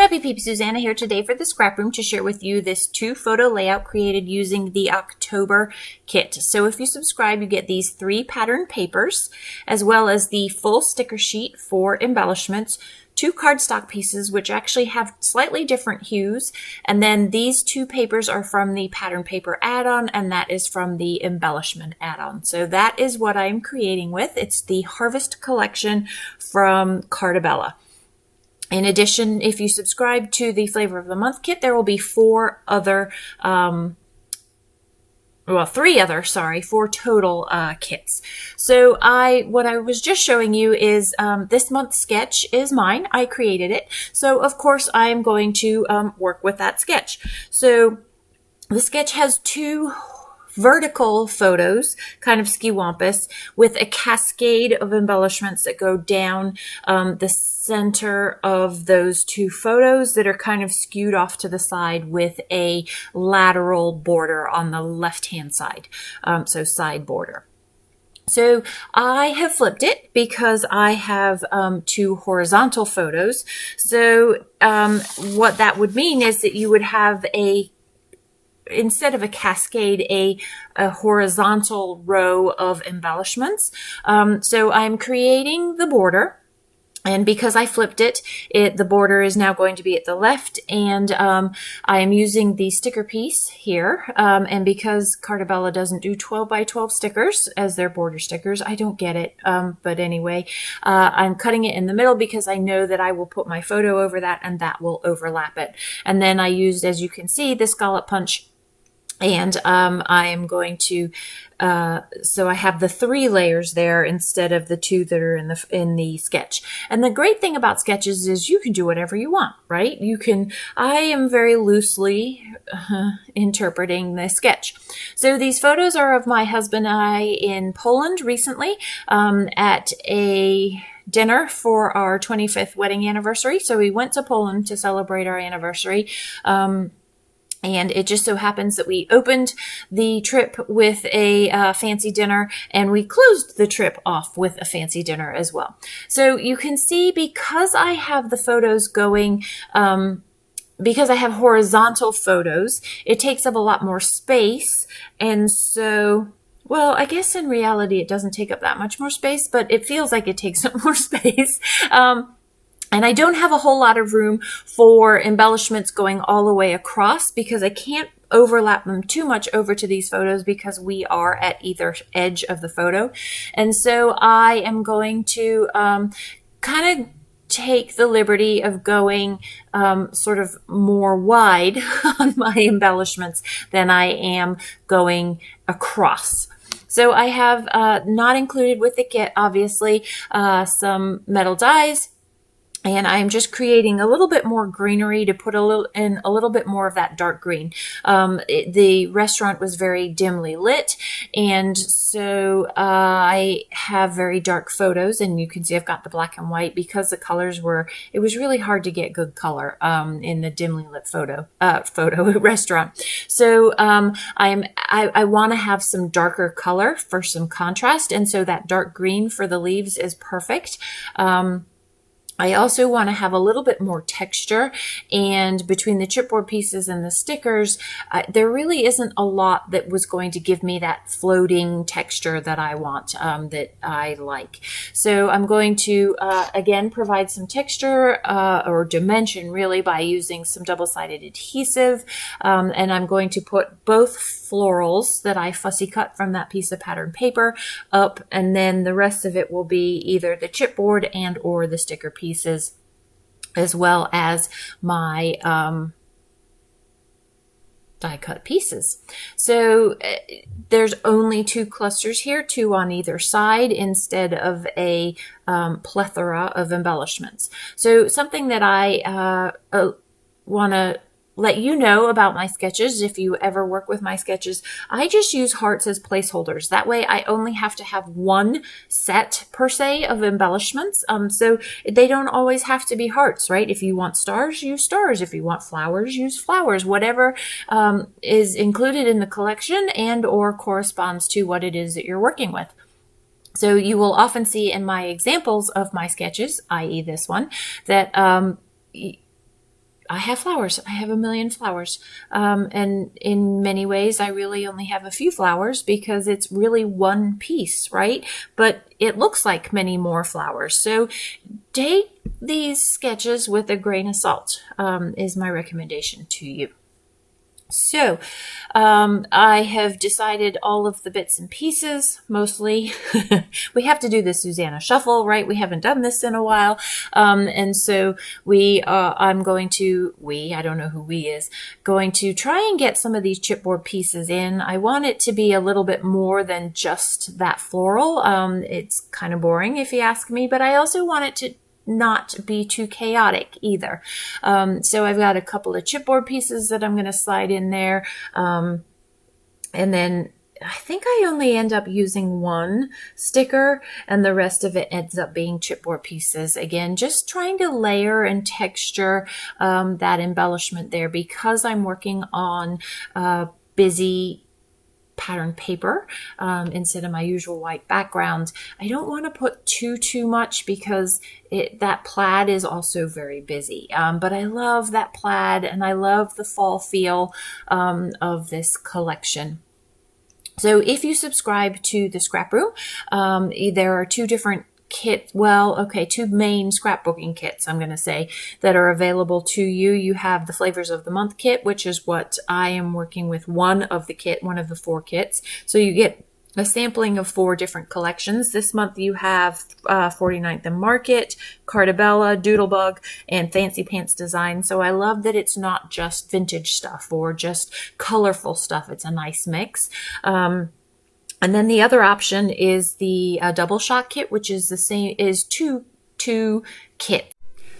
Happy Peeps, Suzanna here today for the scrap room to share with you this 2-photo layout created using the October kit. So if you subscribe, you get these 3 pattern papers, as well as the full sticker sheet for embellishments, 2 cardstock pieces, which actually have slightly different hues, and then these 2 papers are from the pattern paper add-on, and that is from the embellishment add-on. So that is what I'm creating with. It's the Harvest collection from Carta. In addition, if you subscribe to the Flavor of the Month kit, there will be 4 total kits. So what I was just showing you is this month's sketch is mine. I created it. So of course I am going to work with that sketch. So the sketch has 2 vertical photos, kind of skiwampus, with a cascade of embellishments that go down the center of those 2 photos that are kind of skewed off to the side with a lateral border on the left-hand side, so side border. So I have flipped it because I have 2 horizontal photos. So what that would mean is that you would have instead of a cascade, a horizontal row of embellishments. So I'm creating the border. And because I flipped it, the border is now going to be at the left, and I am using the sticker piece here. And because Carta doesn't do 12 by 12 stickers as their border stickers, I don't get it. But anyway, I'm cutting it in the middle because I know that I will put my photo over that and that will overlap it. And then I used, as you can see, the scallop punch. And I am going to, so I have the 3 layers there instead of the 2 that are in the sketch. And the great thing about sketches is you can do whatever you want, right? I am very loosely interpreting the sketch. So these photos are of my husband and I in Poland recently at a dinner for our 25th wedding anniversary. So we went to Poland to celebrate our anniversary. And it just so happens that we opened the trip with a fancy dinner, and we closed the trip off with a fancy dinner as well. So you can see, because I have the photos going, because I have horizontal photos, it takes up a lot more space. And so, well, I guess in reality it doesn't take up that much more space, but it feels like it takes up more space. And I don't have a whole lot of room for embellishments going all the way across because I can't overlap them too much over to these photos because we are at either edge of the photo. And so I am going to kind of take the liberty of going sort of more wide on my embellishments than I am going across. So I have not included with the kit, obviously, some metal dies. And I'm just creating a little bit more greenery to put a little bit more of that dark green. The restaurant was very dimly lit, and so I have very dark photos, and you can see I've got the black and white because the colors it was really hard to get good color in the dimly lit photo restaurant. So I want to have some darker color for some contrast, and so that dark green for the leaves is perfect. I also want to have a little bit more texture, and between the chipboard pieces and the stickers, there really isn't a lot that was going to give me that floating texture that I want, that I like. So I'm going to, again, provide some texture or dimension really by using some double-sided adhesive, and I'm going to put both florals that I fussy cut from that piece of pattern paper up, and then the rest of it will be either the chipboard and or the sticker pieces, as well as my die cut pieces. So there's only 2 clusters here, 2 on either side instead of a plethora of embellishments. So something that I want to let you know about my sketches, if you ever work with my sketches, I just use hearts as placeholders. That way I only have to have 1 set per se of embellishments. So they don't always have to be hearts, right? If you want stars, use stars. If you want flowers, use flowers. Whatever is included in the collection and or corresponds to what it is that you're working with. So you will often see in my examples of my sketches, i.e. this one, that I have flowers. I have a million flowers. And in many ways, I really only have a few flowers because it's really one piece, right? But it looks like many more flowers. So take these sketches with a grain of salt, is my recommendation to you. So, I have decided all of the bits and pieces, mostly. We have to do the Suzanna shuffle, right? We haven't done this in a while. And so I'm going to, I don't know who we is, going to try and get some of these chipboard pieces in. I want it to be a little bit more than just that floral. It's kind of boring if you ask me, but I also want it to not be too chaotic either. So I've got a couple of chipboard pieces that I'm going to slide in there. And then I think I only end up using one sticker and the rest of it ends up being chipboard pieces. Again, just trying to layer and texture that embellishment there because I'm working on busy pattern paper instead of my usual white background. I don't want to put too much because that plaid is also very busy. But I love that plaid and I love the fall feel of this collection. So if you subscribe to the ScrapRoom, there are two different kits, two main scrapbooking kits, I'm going to say, that are available to you. You have the Flavors of the Month kit, which is what I am working with, one of the 4 kits. So you get a sampling of 4 different collections. This month you have 49th and Market, Carta, Doodlebug, and Fancy Pants Design. So I love that it's not just vintage stuff or just colorful stuff. It's a nice mix. And then the other option is the double shot kit, which is the same, is two kits.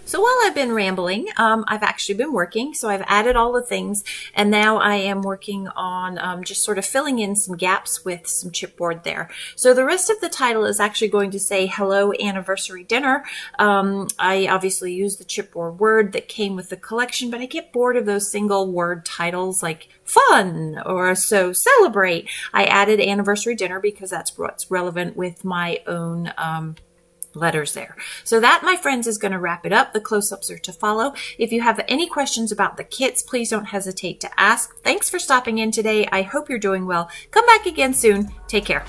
So while I've been rambling, I've actually been working. So I've added all the things and now I am working on just sort of filling in some gaps with some chipboard there. So the rest of the title is actually going to say Hello Anniversary Dinner. I obviously use the chipboard word that came with the collection, but I get bored of those single word titles like fun or so celebrate. I added anniversary dinner because that's what's relevant with my own letters there. So that, my friends, is going to wrap it up. The close-ups are to follow. If you have any questions about the kits, please don't hesitate to ask. Thanks for stopping in today. I hope you're doing well. Come back again soon. Take care.